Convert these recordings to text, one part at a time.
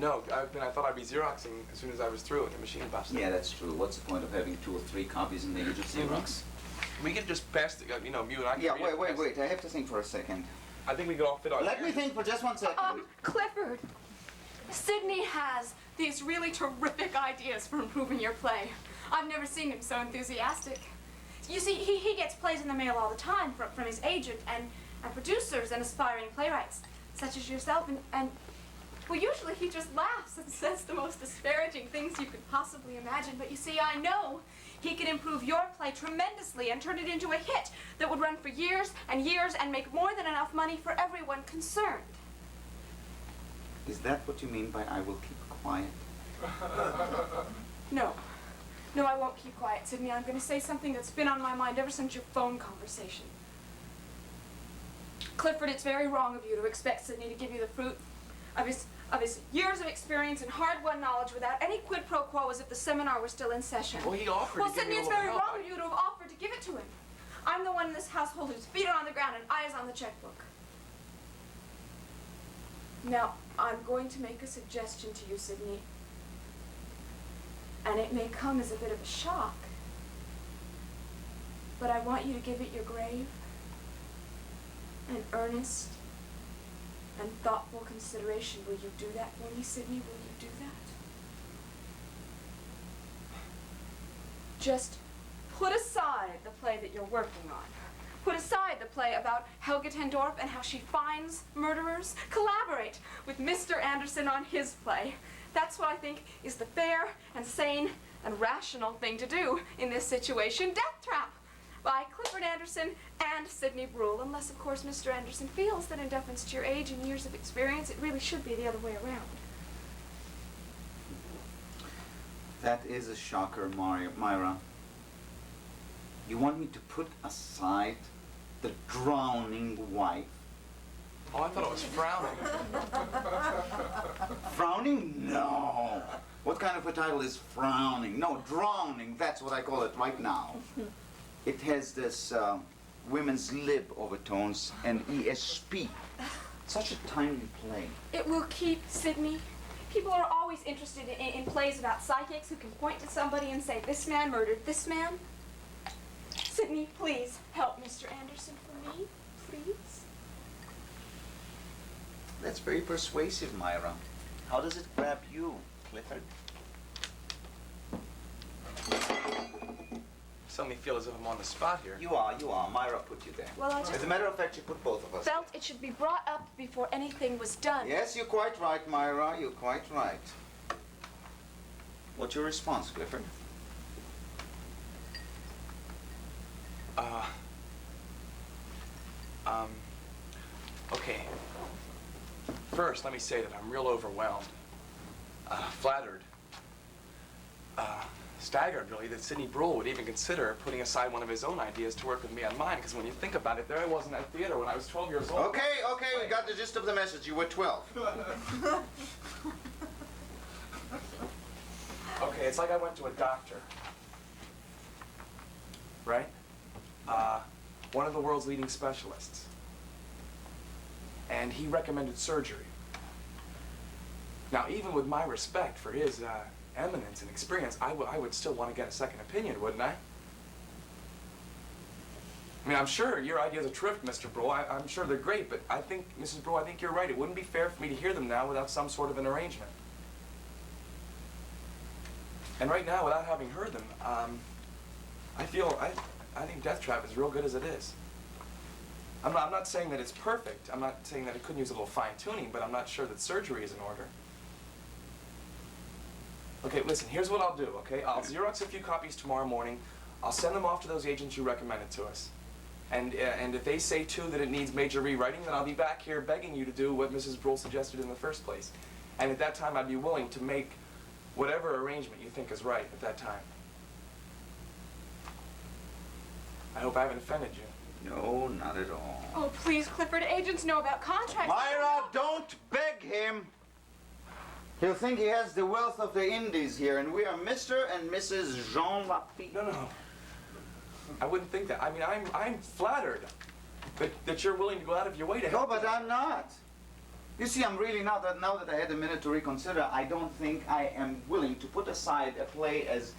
No, I thought I'd be Xeroxing as soon as I was through and the machine busted. Yeah, that's true. What's the point of having 2 or 3 copies and then you just Xerox? We could just pass the, you know, you and I can Yeah, read it. wait. I have to think for a second. I think we could all fit on Let here. me think for just 1 second. Clifford, Sidney has these really terrific ideas for improving your play. I've never seen him so enthusiastic. You see, he gets plays in the mail all the time from his agent and producers and aspiring playwrights, such as yourself, and well, usually he just laughs and says the most disparaging things you could possibly imagine. But you see, I know he could improve your play tremendously and turn it into a hit that would run for years and years and make more than enough money for everyone concerned. Is that what you mean by I will keep quiet? No. No, I won't keep quiet, Sidney. I'm going to say something that's been on my mind ever since your phone conversation. Clifford, it's very wrong of you to expect Sidney to give you the fruit of his years of experience and hard-won knowledge without any quid pro quo as if the seminar were still in session. Well, he offered Well, to give Sidney, me a it's little very help. wrong of you to have offered to give it to him. I'm the one in this household whose feet are on the ground and eyes on the checkbook. Now, I'm going to make a suggestion to you, Sidney. And it may come as a bit of a shock. But I want you to give it your grave and earnest and thoughtful consideration. Will you do that for me, Sidney? Will you do that? Just put aside the play that you're working on. Put aside the play about Helga ten Dorp and how she finds murderers. Collaborate with Mr. Anderson on his play. That's what I think is the fair and sane and rational thing to do in this situation. Death Trap by Clifford Anderson and Sidney Bruhl. Unless, of course, Mr. Anderson feels that in deference to your age and years of experience, it really should be the other way around. That is a shocker, Myra. You want me to put aside the drowning wife? Oh, I thought it was frowning. Frowning? No. What kind of a title is frowning? No, drowning. That's what I call it right now. It has this women's lib overtones and ESP. Such a timely play. It will keep, Sidney. People are always interested in plays about psychics who can point to somebody and say, this man murdered this man. Sidney, please help Mr. Anderson for me, please. That's very persuasive, Myra. How does it grab you, Clifford? Suddenly feel as if I'm on the spot here. You are. Myra put you there. Well, I just As a matter of fact, she put both of us. felt it should be brought up before anything was done. Yes, you're quite right, Myra. You're quite right. What's your response, Clifford? Okay. First, let me say that I'm real overwhelmed, flattered, staggered, really, that Sidney Bruhl would even consider putting aside one of his own ideas to work with me on mine, because when you think about it, there I was in that theater when I was 12 years old. Okay, we got the gist of the message. You were 12. Okay, it's like I went to a doctor, right? One of the world's leading specialists. And he recommended surgery. Now, even with my respect for his eminence and experience, I would still want to get a second opinion, wouldn't I? I mean, I'm sure your ideas are terrific, Mr. Bruhl. I'm sure they're great, but I think, Mrs. Bruhl, I think you're right. It wouldn't be fair for me to hear them now without some sort of an arrangement. And right now, without having heard them, I think Death Trap is real good as it is. I'm not saying that it's perfect. I'm not saying that it couldn't use a little fine-tuning, but I'm not sure that surgery is in order. Okay, listen, here's what I'll do, okay? I'll Xerox a few copies tomorrow morning. I'll send them off to those agents you recommended to us. And if they say, too, that it needs major rewriting, then I'll be back here begging you to do what Mrs. Bruhl suggested in the first place. And at that time, I'd be willing to make whatever arrangement you think is right at that time. I hope I haven't offended you. No, not at all. Oh, please, Clifford, agents know about contracts. Myra, don't beg him. He'll think he has the wealth of the Indies here, and we are Mr. and Mrs. Jean Lafitte. No. I wouldn't think that. I mean, I'm flattered that you're willing to go out of your way to help. No, but I'm not. You see, I'm really now that I had a minute to reconsider, I don't think I am willing to put aside a play as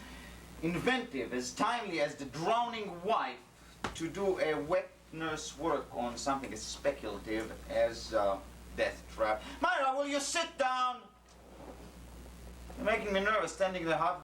inventive, as timely as The Drowning Wife to do a wet nurse work on something as speculative as Death Trap. Myra, will you sit down? You're making me nervous standing there half